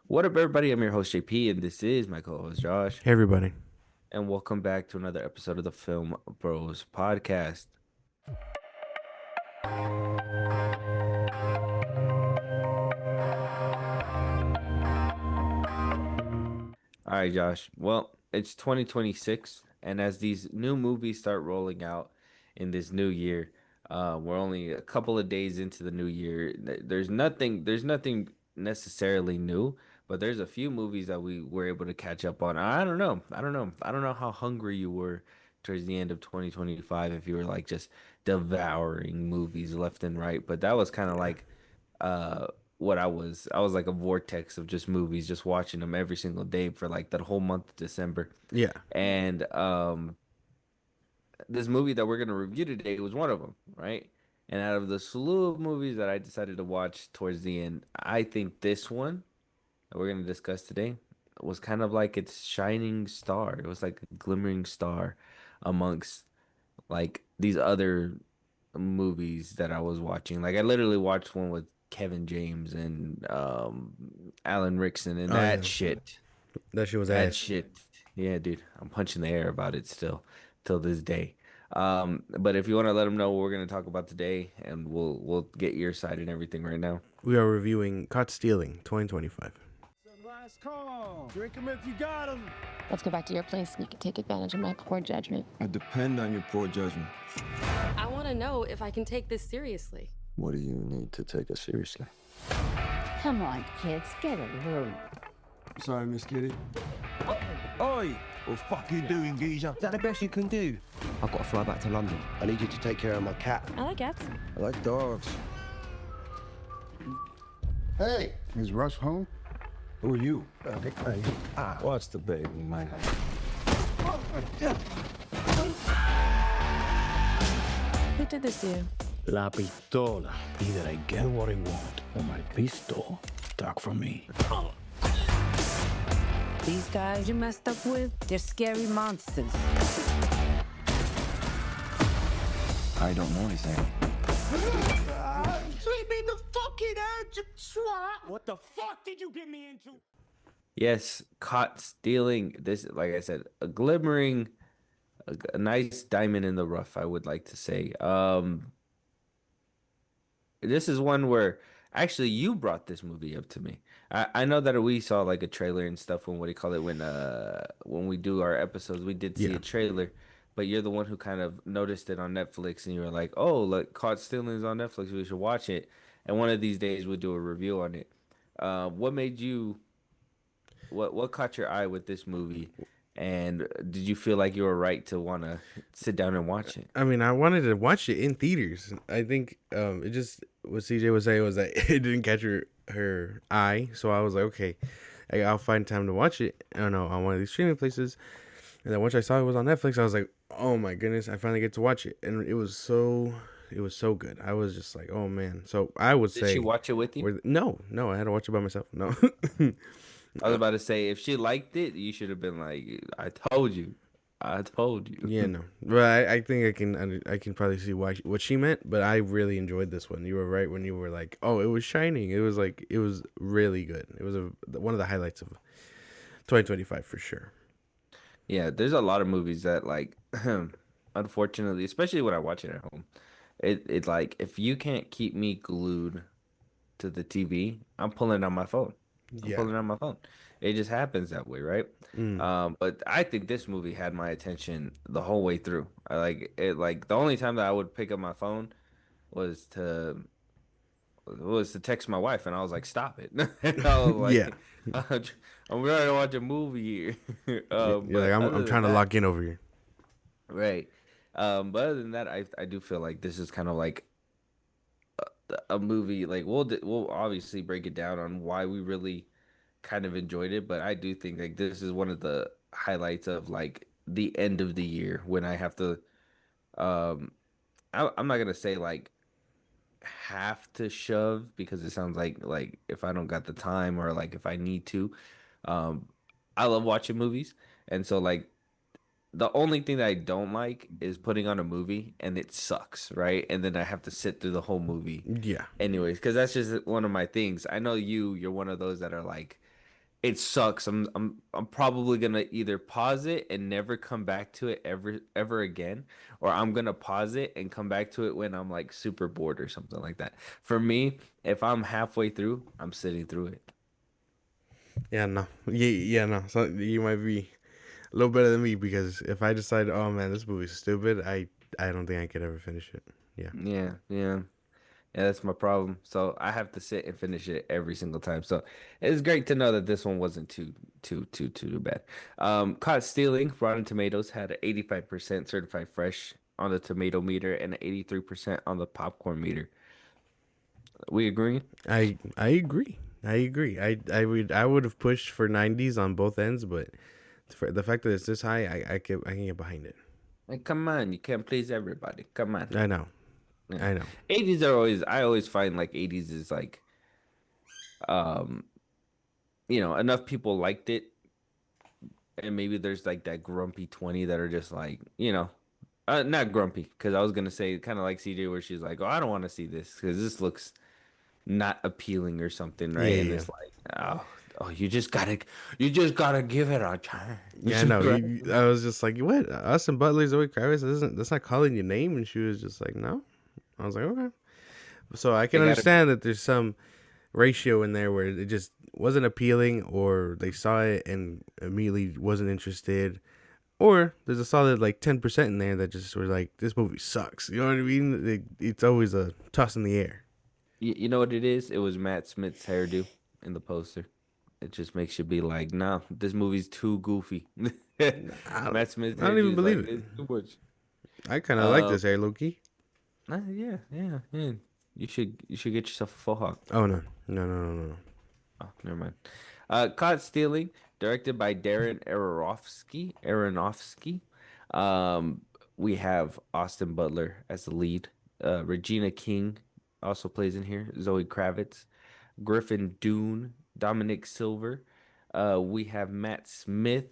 What up, everybody? I'm your host, JP, and this is my co host, Josh. Hey everybody. And welcome back to another episode of the Film Bros podcast. All right, Josh. Well, it's 2026, and as these new movies start rolling out in this new year, we're only a couple of days into the new year. There's nothing necessarily new, but there's a few movies that we were able to catch up on. I don't know how hungry you were towards the end of 2025 if you were like just devouring movies left and right, but that was kind of Yeah. like uh what I was like a vortex of just movies, just watching them every single day for like that whole month of December. Yeah. And this movie that we're gonna review today was one of them, right? And out of the slew of movies that I decided to watch towards the end, I think this one that we're gonna discuss today was kind of like its shining star. It was like a glimmering star amongst like these other movies that I was watching. Like I literally watched one with Kevin James and Alan Rickson and Oh that yeah. shit. That shit was That ass. shit. Yeah, dude. I'm punching the air about it still till this day. But if you want to let them know what we're gonna talk about today, and we'll get your side and everything right now. We are reviewing Caught Stealing 2025. Last call. Drink 'em if you got 'em. Let's go back to your place and you can take advantage of my poor judgment. I depend on your poor judgment. I want to know if I can take this seriously. What do you need to take us seriously? Come on, kids, get a room. Sorry, Miss Kitty. Oi! What the fuck you doing, geezer? Is that the best you can do? I've got to fly back to London. I need you to take care of my cat. I like cats. I like dogs. Hey, is Russ home? Who are you? What's the baby, man? Who did this to you? La pistola. Either I get what I want, or my pistol stuck from me. These guys you messed up with, they're scary monsters. I don't know anything. Sweep me the fucking edge, swat! What the fuck did you get me into? Yes, caught stealing. This, like I said, a glimmering, a nice diamond in the rough, I would like to say. This is one where actually you brought this movie up to me. I know that we saw like a trailer and stuff when what do you call it when we do our episodes, we did see Yeah. a trailer, but you're the one who kind of noticed it on Netflix and you were like, "Oh, look, Caught Stealing is on Netflix. We should watch it." And one of these days we'll do a review on it. What made you what caught your eye with this movie? And did you feel like you were right to want to sit down and watch it? I mean, I wanted to watch it in theaters. I think it just what CJ was saying was that it didn't catch her eye, so I was like, okay, I'll find time to watch it. I don't know, on one of these streaming places. And then once I saw it was on Netflix, I was like, oh my goodness, I finally get to watch it, and it was so good. I was just like, oh man. So I would Did she say, watch it with you? no, I had to watch it by myself. No. I was about to say if she liked it, you should have been like, "I told you, I told Yeah, you." no, but I think I can probably see why what she meant. But I really enjoyed this one. You were right when you were like, "Oh, it was shining." It was like it was really good. It was one of the highlights of 2025 for sure. Yeah, there's a lot of movies that like, unfortunately, especially when I watch it at home, it like if you can't keep me glued to the TV, I'm pulling on my phone. I'm Yeah. pulling on my phone. It just happens that way, right? Mm. But I think this movie had my attention the whole way through. I like it. Like the only time that I would pick up my phone was to text my wife, and I was like, "Stop it!" And I was Yeah. like, "I'm trying to watch a movie here." You're like But I'm other than trying to that, lock in over here. right? But other than that, I do feel like this is kind of like a movie. Like we'll obviously break it down on why we really kind of enjoyed it, but I do think like this is one of the highlights of like the end of the year when I have to. Um, I'm not gonna say like have to shove because it sounds like if I don't got the time or like if I need to. Um, I love watching movies, and so like the only thing that I don't like is putting on a movie and it sucks, right? And then I have to sit through the whole movie Yeah. anyways, because that's just one of my things. I know you're one of those that are like, it sucks. I'm probably gonna either pause it and never come back to it ever again, or I'm gonna pause it and come back to it when I'm like super bored or something like that. For me, if I'm halfway through, I'm sitting through it. Yeah, no. Yeah, no. So you might be a little better than me because if I decide, oh man, this movie's stupid, I don't think I could ever finish it. Yeah. Yeah, yeah. Yeah, that's my problem. So I have to sit and finish it every single time. So it's great to know that this one wasn't too bad. Caught Stealing, Rotten Tomatoes had an 85% certified fresh on the tomato meter and an 83% on the popcorn meter. We agree? I agree. I agree. I would have pushed for 90s on both ends, but for the fact that it's this high, I can get behind it. Like, come on, you can't please everybody. Come on. I know. Yeah. I know. 80s are always I always find like 80s is like um enough people liked it and maybe there's like that grumpy 20 that are just like, not grumpy because I was gonna say kind of like CJ where she's like, oh, I don't want to see this because this looks not appealing or something, Yeah, right? And yeah. it's like, oh, you just gotta give it a Yeah, I know. chance, right? I was just like, what? Austin Butler, Zoe Kravitz, that's not calling your name, and she was just like, no. I was like, okay. So I can They gotta be. understand that there's some ratio in there where it just wasn't appealing, or they saw it and immediately wasn't interested, or there's a solid like 10% in there that just were like, this movie sucks. You know what I mean? It's always a toss in the air. You know what it is? It was Matt Smith's hairdo in the poster. It just makes you be like, nah, this movie's too goofy. I, Matt Smith's I don't hairdo even is believe like, it. it's too much. I kind of like Um, this hair, Loki. yeah, yeah, yeah. You should get yourself a faux hawk. Oh no, no, no, no, no. Oh, never mind. Caught Stealing, directed by Darren Aronofsky. Um, we have Austin Butler as the lead. Regina King also plays in here. Zoe Kravitz, Griffin Dune, Dominic Silver. We have Matt Smith,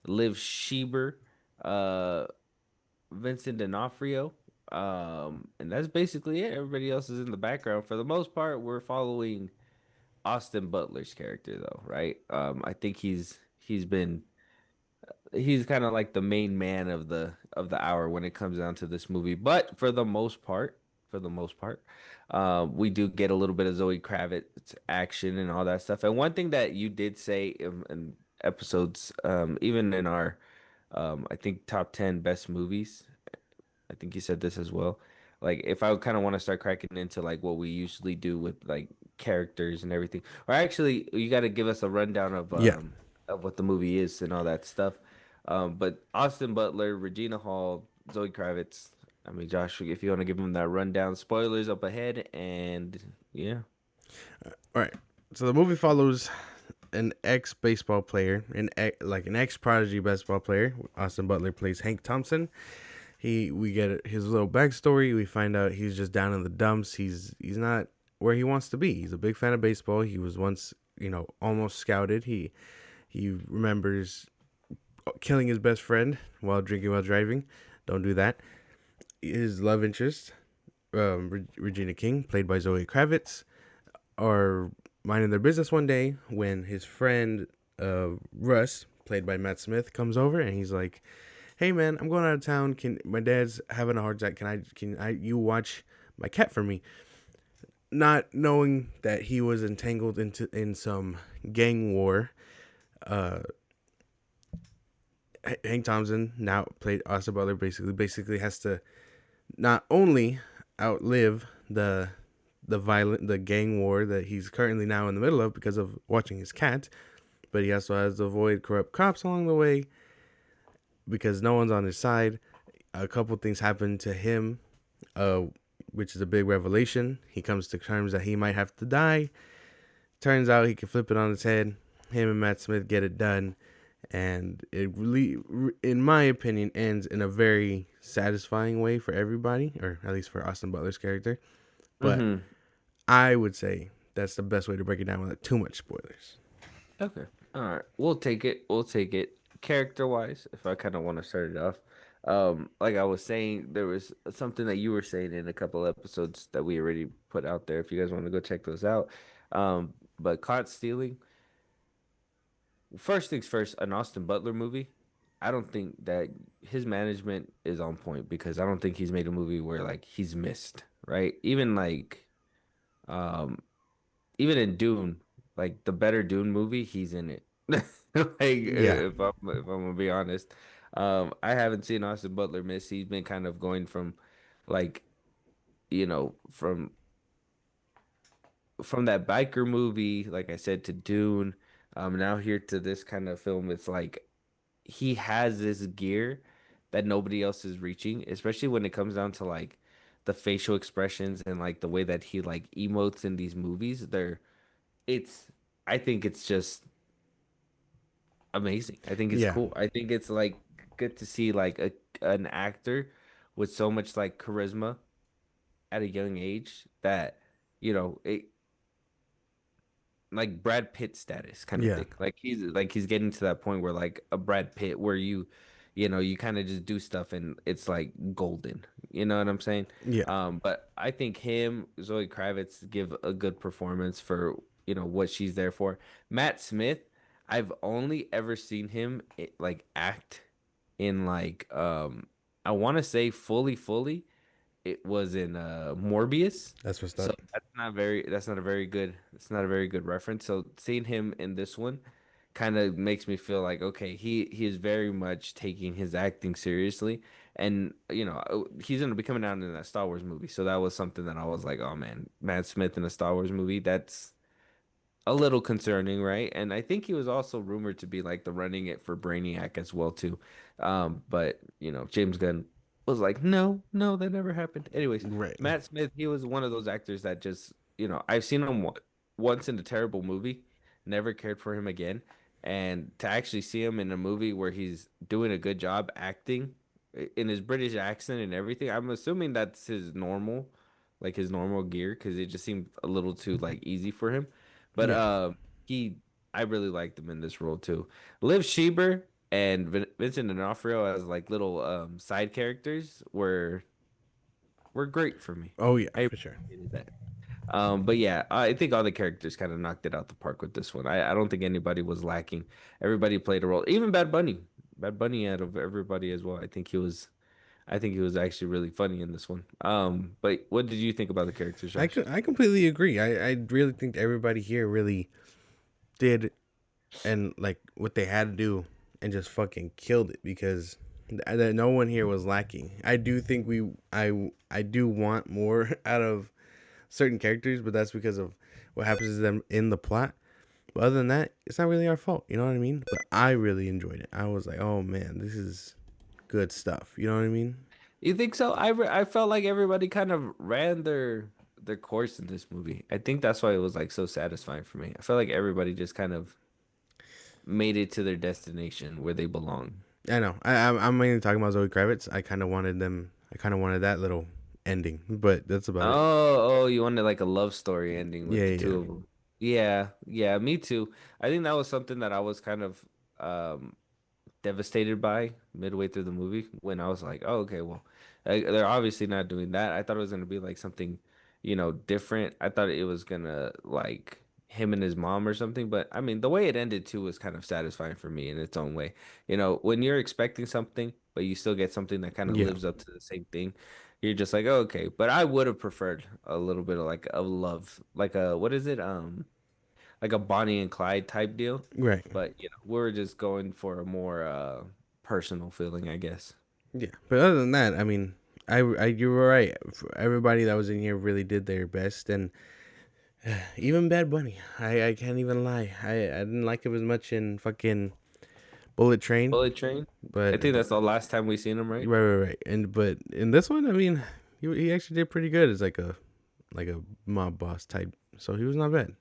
Liv Schreiber, uh, Vincent D'Onofrio. And that's basically it. Everybody else is in the background. For the most part, we're following Austin Butler's character though, right? I think he's kind of like the main man of the hour when it comes down to this movie. But for the most part, we do get a little bit of Zoe Kravitz action and all that stuff. And one thing that you did say in episodes, even in our, I think top 10 best movies, I think you said this as well. Like if I kind of want to start cracking into like what we usually do with like characters and everything. Or actually, you got to give us a rundown Yeah. of what the movie is and all that stuff. But Austin Butler, Regina Hall, Zoe Kravitz. I mean, Josh, if you want to give them that rundown, spoilers up ahead, and yeah. All right. So the movie follows an ex baseball player, like an ex prodigy baseball player. Austin Butler plays Hank Thompson. We get his little backstory. We find out he's just down in the dumps. He's not where he wants to be. He's a big fan of baseball. He was once, almost scouted. He remembers killing his best friend while drinking while driving. Don't do that. His love interest, Regina King, played by Zoe Kravitz, are minding their business one day when his friend Russ, played by Matt Smith, comes over and he's like, "Hey man, I'm going out of town. Can my dad's having a heart attack? Can I you watch my cat for me?" Not knowing that he was entangled in some gang war, uh, Hank Thompson, now played Austin Butler, basically has to not only outlive the gang war that he's currently now in the middle of because of watching his cat, but he also has to avoid corrupt cops along the way because no one's on his side. A couple things happen to him, uh, which is a big revelation. He comes to terms that he might have to die. Turns out he can flip it on his head. Him and Matt Smith get it done, and it really, in my opinion, ends in a very satisfying way for everybody, or at least for Austin Butler's character. But Mm-hmm. I would say that's the best way to break it down without too much spoilers. Okay. All right. We'll take it. We'll take it. Character wise, if I kind of want to start it off, like I was saying, there was something that you were saying in a couple episodes that we already put out there. If you guys want to go check those out, but caught stealing. first things first, an Austin Butler movie. I don't think that his management is on point because I don't think he's made a movie where like he's missed, right? Um even in Dune, like the better Dune movie, he's in it. Like Yeah, if I'm gonna be honest, I haven't seen Austin Butler miss. He's been kind of going from like from that biker movie, like I said, to Dune, now here to this kind of film. It's like he has this gear that nobody else is reaching, especially when it comes down to like the facial expressions and like the way that he like emotes in these movies. It's I think it's just amazing. I think it's yeah, cool. I think it's like good to see like an actor with so much like charisma at a young age that it like Brad Pitt status kind of yeah, thing. Like he's getting to that point where like a Brad Pitt where you kind of just do stuff and it's like golden. You know what I'm saying? yeah. But I think him, Zoe Kravitz give a good performance for, what she's there for. Matt Smith, I've only ever seen him like act in like I want to say fully it was in Morbius. That's what's So up. that's not a very good reference. So seeing him in this one kind of makes me feel like okay, he is very much taking his acting seriously. And he's gonna be coming out in that Star Wars movie. So that was something that I was like, oh man, Matt Smith in a Star Wars movie, that's a little concerning, right? And I think he was also rumored to be like the running it for Brainiac as well too. But James Gunn was like, no, no, that never happened. Anyways, Right. Matt Smith, he was one of those actors that just, I've seen him once in a terrible movie, never cared for him again. And to actually see him in a movie where he's doing a good job acting in his British accent and everything, I'm assuming that's his normal gear, because it just seemed a little too like easy for him. But Yeah. he, I really liked him in this role too. Liv Schreiber and Vincent D'Onofrio as like little side characters were great for me. Oh yeah, I for sure. appreciated that. But yeah, I think all the characters kind of knocked it out the park with this one. I don't think anybody was lacking. Everybody played a role. Even Bad Bunny. Bad Bunny out of everybody as well. I think he was actually really funny in this one. But what did you think about the characters, Josh? I completely agree. I really think everybody here really did and like what they had to do and just fucking killed it because that no one here was lacking. I do think I do want more out of certain characters, but that's because of what happens to them in the plot. But other than that, it's not really our fault. You know what I mean? But I really enjoyed it. I was like, oh man, this is good stuff. You know what I mean? You think so? I felt like everybody kind of ran their course in this movie. I think that's why it was like so satisfying for me. I felt like everybody just kind of made it to their destination where they belong. I know. I'm mainly talking about Zoe Kravitz. I kind of wanted them. I kind of wanted that little ending, but that's about it. Oh, you wanted like a love story ending Yeah, with the yeah, two yeah. of them. Yeah, yeah, me too. I think that was something that I was kind of devastated by midway through the movie when I was like, oh, okay, well, they're obviously not doing that. I thought it was gonna be like something, different. I thought it was gonna like him and his mom or something. But I mean, the way it ended too was kind of satisfying for me in its own way. When you're expecting something, but you still get something that kind of Yeah. lives up to the same thing, you're just like, oh, okay. But I would have preferred a little bit of like a love, like a what is it? Like a Bonnie and Clyde type deal. Right. But we're just going for a more personal feeling, I guess. Yeah. But other than that, I mean, you were right. Everybody that was in here really did their best, and even Bad Bunny. I can't even lie. I didn't like him as much in fucking Bullet Train, Bullet Train. I but think that's the last time we seen him, right? right. And but in this one, I mean, he actually did pretty good as like a mob boss type. So he was not bad.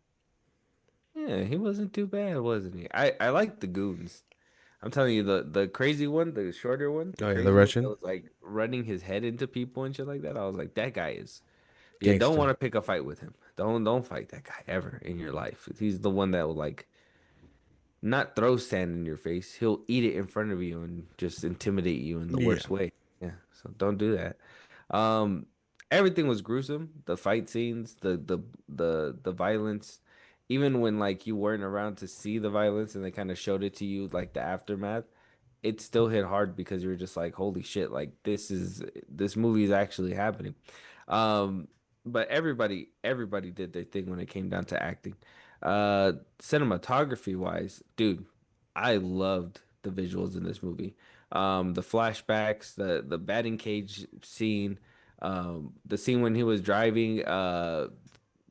Yeah, he wasn't too bad, wasn't he? I like the goons. I'm telling you, the crazy one, the shorter one, the Oh yeah, the crazy one that Russian was like running his head into people and shit like that. I was like, that guy is. You don't gangster. want to pick a fight with him. Don't fight that guy ever in your life. He's the one that will like not throw sand in your face. He'll eat it in front of you and just intimidate you in the Yeah. worst way. Yeah, so don't do that. Um, Everything was gruesome. The fight scenes, the violence, even when like you weren't around to see the violence and they kind of showed it to you like the aftermath, it still hit hard because you were just like, holy shit, like this movie is actually happening. Um, but everybody did their thing when it came down to acting. Cinematography wise, dude, I loved the visuals in this movie. The flashbacks, the batting cage scene, the scene when he was driving,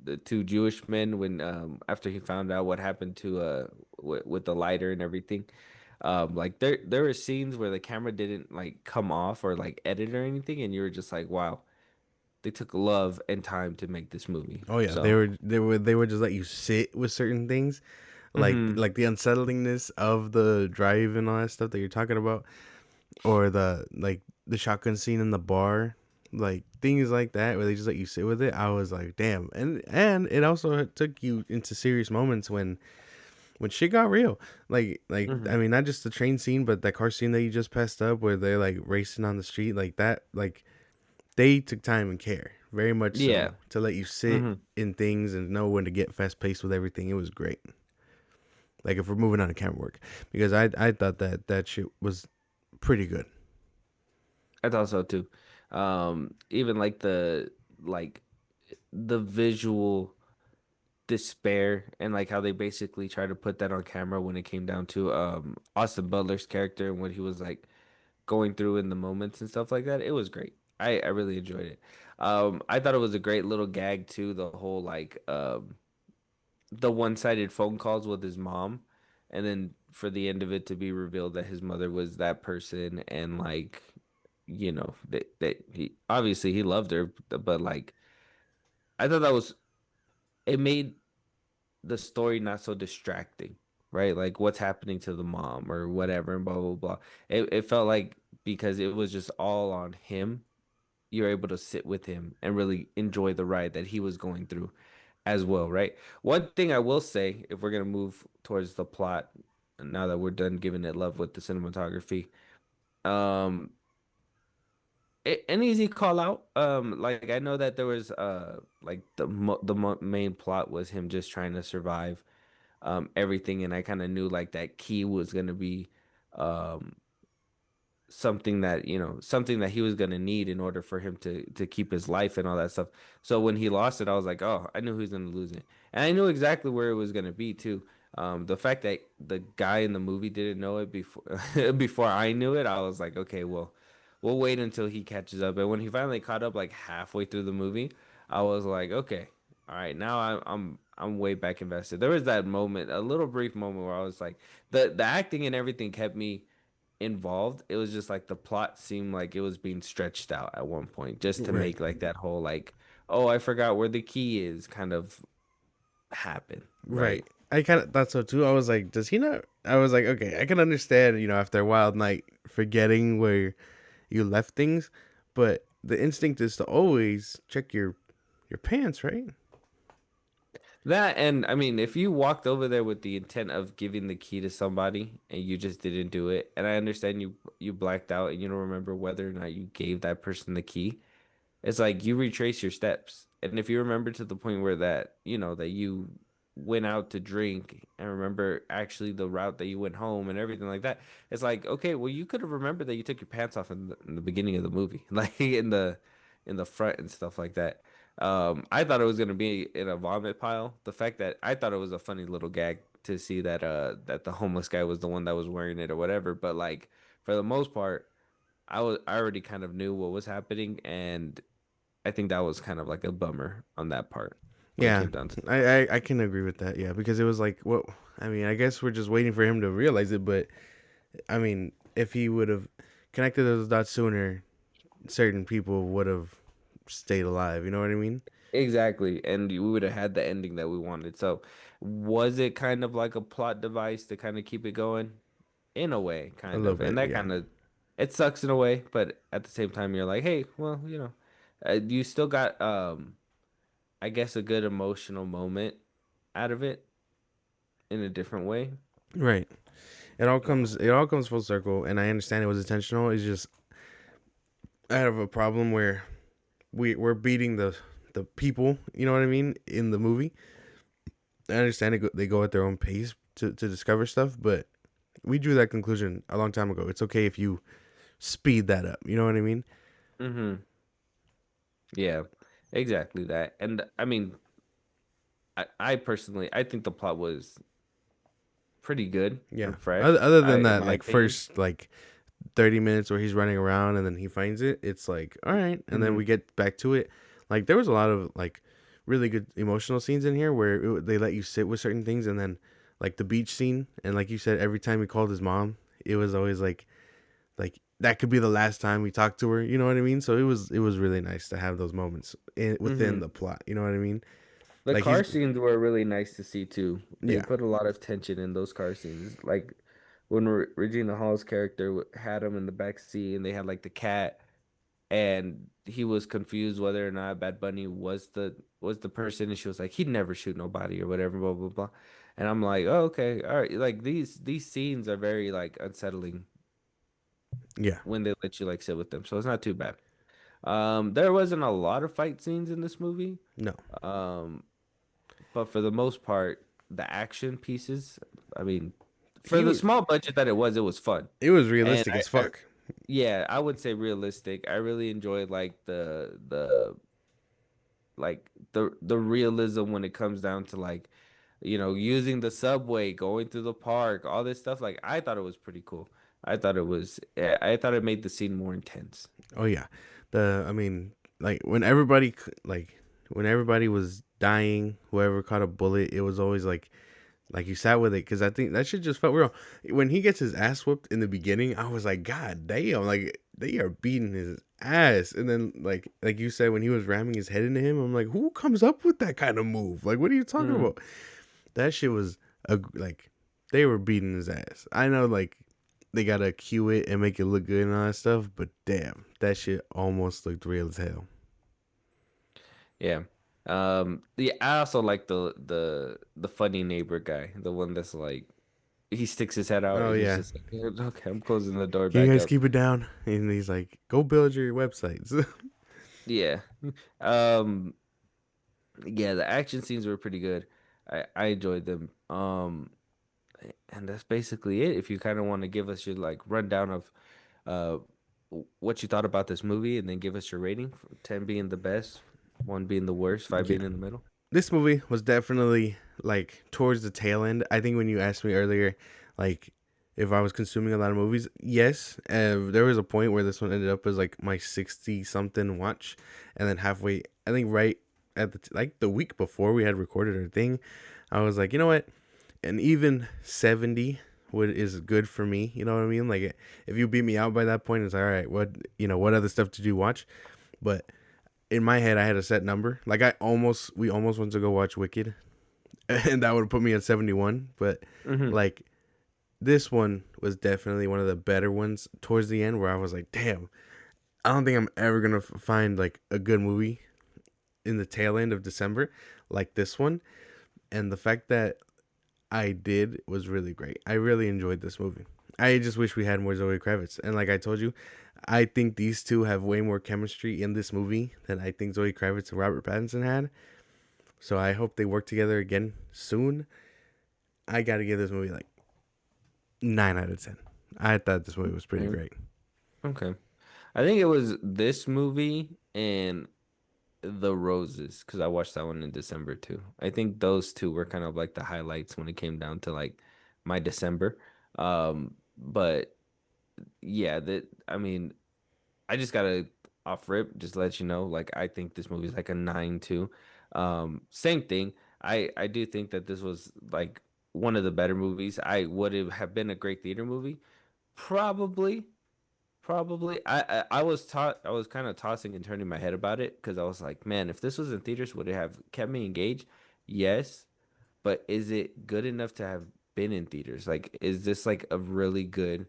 the two Jewish men when after he found out what happened to with the lighter and everything. Like there were scenes where the camera didn't like come off or like edit or anything, and you were just like, wow, they took love and time to make this movie. Oh yeah, So, they would just let you sit with certain things, hmm like the unsettlingness of the drive and all that stuff that you're talking about, or the like the shotgun scene in the bar, like things like that where they just let you sit with it. I was like, damn, and it also took you into serious moments when shit got real. Like I hmm mean, not just the train scene, but that car scene that you just passed up where they're like racing on the street like that, like they took time and care, very much yeah, so, to let you sit hmm in things and know when to get fast paced with everything. It was great. Like if we're moving on to camera work, because I thought that shit was pretty good. I thought so too. Even like the visual despair and like how they basically try to put that on camera when it came down to Austin Butler's character and what he was like going through in the moments and stuff like that. It was great. I really enjoyed it. I thought it was a great little gag too, the whole like the one-sided phone calls with his mom and then for the end of it to be revealed that his mother was that person and like that he obviously he loved her but like I thought that was it made the story not so distracting, right? Like what's happening to the mom or whatever and blah blah blah. It felt like because it was just all on him, you're able to sit with him and really enjoy the ride that he was going through as well, right? One thing I will say, if we're gonna move towards the plot, now that we're done giving it love with the cinematography, um, an easy call out. Like I know that there was like main plot was him just trying to survive everything, and I kind of knew like that key was gonna be um something that something that he was gonna need in order for him to keep his life and all that stuff. So when he lost it, I was like, oh, I knew he was gonna lose it, and I knew exactly where it was gonna be too. The fact that the guy in the movie didn't know it before before I knew it, I was like, okay, well, we'll wait until he catches up. And when he finally caught up, like halfway through the movie, I was like, okay, all right, now I'm way back invested. There was that moment, a little brief moment where I was like, the acting and everything kept me involved. It was just like the plot seemed like it was being stretched out at one point just to Right, make like that whole like, oh, I forgot where the key is kind of happen, right. right? I kind of thought so too. I was like, does he not? I was like, okay, I can understand, after a wild night, forgetting where you left things, but the instinct is to always check your pants, right? That and I mean, if you walked over there with the intent of giving the key to somebody and you just didn't do it, and I understand you blacked out and you don't remember whether or not you gave that person the key. It's like you retrace your steps. And if you remember to the point where that you went out to drink and remember actually the route that you went home and everything like that, it's like, okay, well, you could have remembered that you took your pants off in the beginning of the movie, like in the front and stuff like that. I thought it was gonna be in a vomit pile. The fact that I thought it was a funny little gag to see that the homeless guy was the one that was wearing it or whatever, but like for the most part, I already kind of knew what was happening, and I think that was kind of like a bummer on that part when it Yeah, came down to. I can agree with that. Yeah, because it was like, well, I mean, I guess we're just waiting for him to realize it. But I mean, if he would have connected those dots sooner, certain people would have stayed alive. You know what I mean? Exactly, and we would have had the ending that we wanted. So, was it kind of like a plot device to kind of keep it going? In a way, A kind little of. And bit, that yeah. kind of it sucks in a way, but at the same time, you're like, hey, well, you still got I guess a good emotional moment out of it in a different way. Right. Yeah. It all comes full circle, and I understand it was intentional. It's just I have a problem where we're beating the people. You know what I mean in the movie, I understand they go at their own pace to discover stuff, but we drew that conclusion a long time ago. It's okay if you speed that up. You know what I mean? Mm-hmm. Yeah, exactly that. And I mean, I personally, I think the plot was pretty good Yeah. and fresh. Other than In that, my like opinion. first 30 minutes where he's running around and then he finds it, it's like all right, and then Hmm. we get back to it. Like there was a lot of like really good emotional scenes in here where they let you sit with certain things, and then like the beach scene, and like you said, every time he called his mom, it was always like that could be the last time we talk to her. You know what I mean? So it was really nice to have those moments within Hmm. the plot. You know what I mean? The Like he's car scenes were really nice to see too. They yeah. put a lot of tension in those car scenes. Like when Regina Hall's character had him in the back seat, and they had like the cat, and he was confused whether or not Bad Bunny was the person, and she was like, he'd never shoot nobody or whatever, blah blah blah. And I'm like, oh, okay, all right. Like these scenes are very like unsettling Yeah. when they let you like sit with them, so it's not too bad. There wasn't a lot of fight scenes in this movie. No. Um, but for the most part, the action pieces, I mean, for the He small budget that it was fun. It was And realistic as fuck. yeah, I would say realistic. I really enjoyed like the realism when it comes down to like, using the subway, going through the park, all this stuff. Like I thought it was pretty cool. I thought it made the scene more intense. Oh yeah. I mean, like when everybody was dying, whoever caught a bullet, it was always like you sat with it because I think that shit just felt real. When he gets his ass whooped in the beginning, I was like, God damn, like they are beating his ass. And then like you said, when he was ramming his head into him, I'm like, who comes up with that kind of move? Like, what are you talking Mm. about? That shit was like they were beating his ass. I know like they gotta cue it and make it look good and all that stuff, but damn, that shit almost looked real as hell. Yeah. Yeah, I also like the funny neighbor guy, the one that's like he sticks his head out Oh and he's yeah, just like, okay, I'm closing the door can you back guys up. keep it down? And he's like, go build your websites. Yeah. Um, yeah, the action scenes were pretty good. I enjoyed them. And that's basically it. If you kind of want to give us your like rundown of uh what you thought about this movie, and then give us your rating, 10 being the best, one being the worst, five Yeah. being in the middle. This movie was definitely like towards the tail end. I think when you asked me earlier, like if I was consuming a lot of movies, yes. There was a point where this one ended up as like my 60 something watch, and then halfway, I think right at like the week before we had recorded our thing, I was like, you know what, and even 70 would is good for me. You know what I mean? Like if you beat me out by that point, it's like, all right. What other stuff did you watch? But in my head, I had a set number. Like we almost went to go watch Wicked, and that would have put me at 71. But Hmm. like this one was definitely one of the better ones towards the end, where I was like, damn, I don't think I'm ever gonna find like a good movie in the tail end of December like this one. And the fact that I did was really great. I really enjoyed this movie. I just wish we had more Zoe Kravitz. And like I told you, I think these two have way more chemistry in this movie than I think Zoe Kravitz and Robert Pattinson had. So I hope they work together again soon. I got to give this movie like 9 out of 10. I thought this movie was pretty Okay. great. Okay. I think it was this movie and The Roses, because I watched that one in December too. I think those two were kind of like the highlights when it came down to like my December. But yeah, that I mean, I just gotta off rip just let you know, like I think this movie is like a 9 too. Same thing. I do think that this was like one of the better movies. I would have been a great theater movie. Probably. Probably. I was kind of tossing and turning my head about it because I was like, man, if this was in theaters, would it have kept me engaged? Yes, but is it good enough to have been in theaters? Like, is this like a really good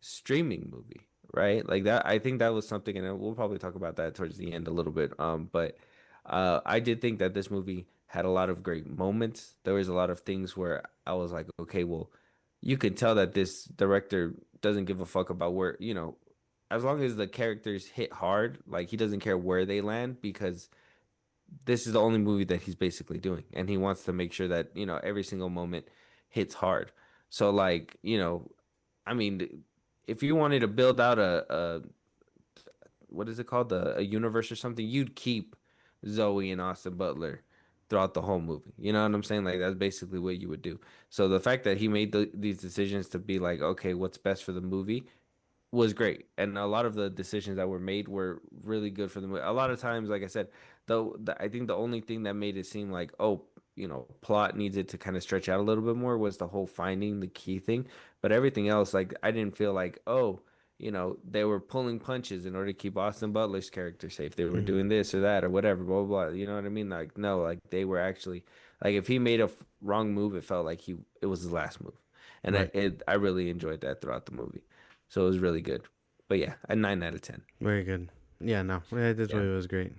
streaming movie, right? Like that, I think that was something, and we'll probably talk about that towards the end a little bit. But I did think that this movie had a lot of great moments. There was a lot of things where I was like, okay, well, you could tell that this director doesn't give a fuck about where, as long as the characters hit hard, like he doesn't care where they land because this is the only movie that he's basically doing, and he wants to make sure that every single moment hits hard. So like I mean, if you wanted to build out a what is it called, a universe or something, you'd keep Zoe and Austin Butler throughout the whole movie. You know what I'm saying? Like that's basically what you would do. So the fact that he made these decisions to be like, okay, what's best for the movie was great, and a lot of the decisions that were made were really good for the movie. A lot of times, like I said, though, I think the only thing that made it seem like, oh, plot needs it to kind of stretch out a little bit more was the whole finding the key thing. But everything else, like I didn't feel like, oh, they were pulling punches in order to keep Austin Butler's character safe. They were Mm-hmm. doing this or that or whatever, blah blah blah. You know what I mean? Like no, like they were actually like if he made a wrong move, it felt like he it was his last move, and Right. I really enjoyed that throughout the movie. So it was really good. But yeah, a 9 out of 10. Very good. Yeah, no, this Yeah. movie was great.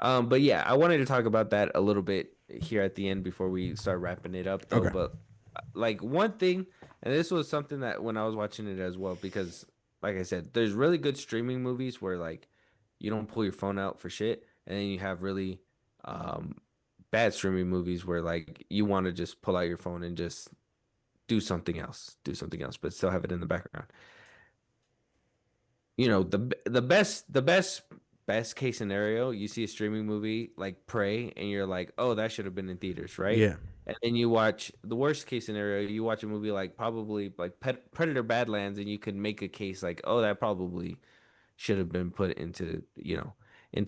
But yeah, I wanted to talk about that a little bit here at the end before we start wrapping it up though. Okay. But like one thing, and this was something that when I was watching it as well, because like I said, there's really good streaming movies where like you don't pull your phone out for shit, and then you have really um bad streaming movies where like you want to just pull out your phone and just do something else, but still have it in the background. The best case scenario, you see a streaming movie like Prey, and you're like, oh, that should have been in theaters, right? Yeah. And then you watch the worst case scenario, you watch a movie like probably like Predator Badlands, and you could make a case like, oh, that probably should have been put into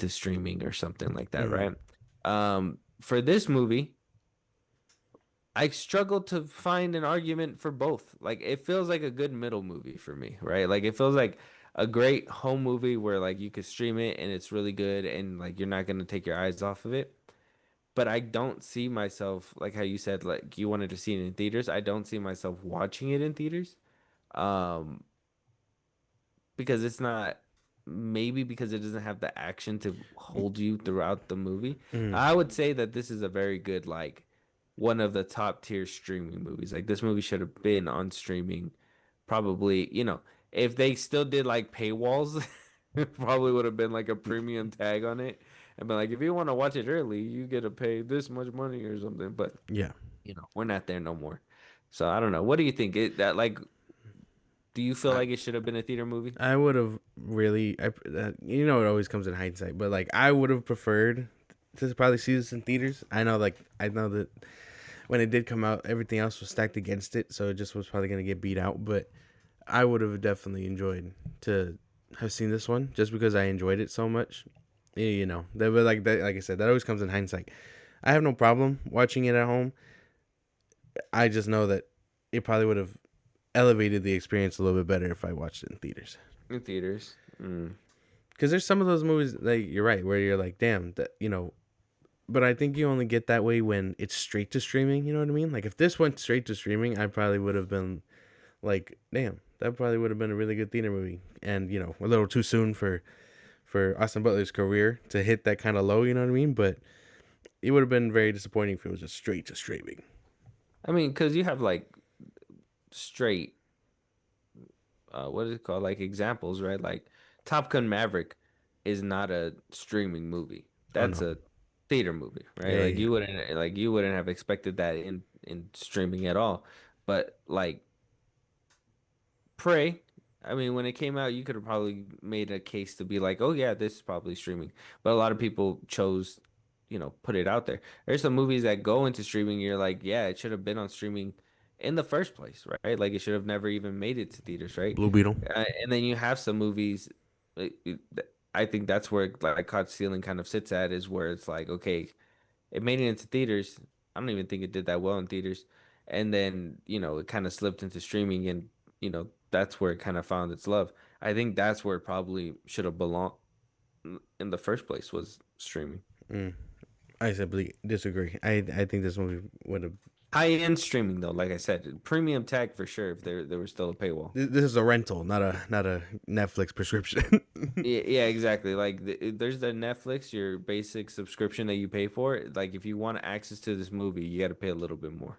streaming or something like that, Mm-hmm. right? For this movie, I struggled to find an argument for both. Like it feels like a good middle movie for me, right? Like it feels like a great home movie where like you could stream it and it's really good and like you're not gonna take your eyes off of it. But I don't see myself like how you said like you wanted to see it in theaters. I don't see myself watching it in theaters. Um, because it's not maybe because it doesn't have the action to hold you throughout the movie. Mm-hmm. I would say that this is a very good like one of the top tier streaming movies. Like this movie should have been on streaming probably, if they still did like paywalls, it probably would have been like a premium tag on it. And be like, if you want to watch it early, you get to pay this much money or something. But Yeah. we're not there no more. So I don't know. What do you think? That like do you feel I, like it should have been a theater movie? I would have really, it always comes in hindsight, but like I would have preferred to probably see this in theaters. I know that when it did come out, everything else was stacked against it, so it just was probably gonna get beat out. But I would have definitely enjoyed to have seen this one just because I enjoyed it so much. That was like that. Like I said, that always comes in hindsight. I have no problem watching it at home. I just know that it probably would have elevated the experience a little bit better if I watched it in theaters. In theaters. Mm. Because there's some of those movies, like you're right, where you're like, damn, But I think you only get that way when it's straight to streaming. You know what I mean? Like if this went straight to streaming, I probably would have been like, damn, that probably would have been a really good theater movie. And a little too soon for Austin Butler's career to hit that kind of low. You know what I mean? But it would have been very disappointing if it was just straight to streaming. I mean, because you have like straight, what is it called? Like examples, right? Like Top Gun Maverick is not a streaming movie. Oh That's no, a theater movie, right? yeah, Like yeah, you wouldn't have expected that in streaming at all. But like Prey, I mean, when it came out, you could have probably made a case to be like, oh yeah, this is probably streaming. But a lot of people chose, put it out there. There's some movies that go into streaming. You're like, yeah, it should have been on streaming in the first place, right? Like it should have never even made it to theaters, right? Blue Beetle. And then you have some movies. I think that's where like Caught Stealing kind of sits at is where it's like, okay, it made it into theaters. I don't even think it did that well in theaters. And then, it kind of slipped into streaming and, that's where it kind of found its love. I think that's where it probably should have belonged in the first place was streaming. Mm. I simply disagree. I think this movie would have. High-end streaming though, like I said, premium tag for sure if there was still a paywall. This is a rental, not a Netflix prescription. Yeah, yeah, exactly. Like there's the Netflix, your basic subscription that you pay for. Like if you want access to this movie, you got to pay a little bit more.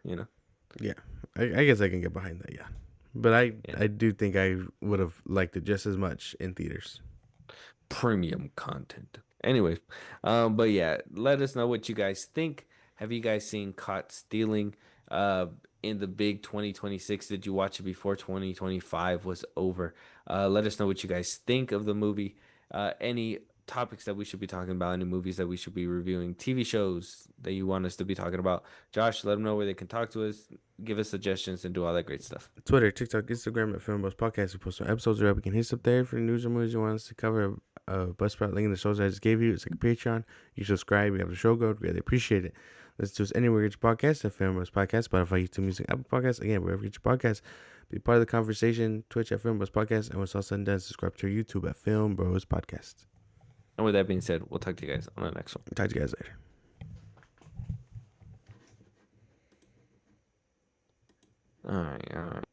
Yeah, I guess I can get behind that. Yeah, but I Yeah. I do think I would have liked it just as much in theaters. Premium content. Anyways, but yeah, let us know what you guys think. Have you guys seen Caught Stealing uh in the big 2026? Did you watch it before 2025 was over? Let us know what you guys think of the movie. Any topics that we should be talking about, any movies that we should be reviewing, TV shows that you want us to be talking about. Josh, let them know where they can talk to us, give us suggestions, and do all that great stuff. Twitter, TikTok, Instagram at FilmBros Podcast. We post our episodes are up. You can hit us up there for the news or movies you want us to cover. Buzzsprout link in the shows I just gave you. It's like a Patreon. You subscribe. We have the show code. Really appreciate it. Let's do us anywhere you get your podcast at FilmBros Podcast, Spotify, YouTube Music, Apple Podcasts. Again, wherever you get your podcast. Be part of the conversation. Twitch at FilmBros Podcast. And when it's all said and done, subscribe to our YouTube at FilmBros Podcast. And with that being said, we'll talk to you guys on the next one. Talk to you guys later. All right.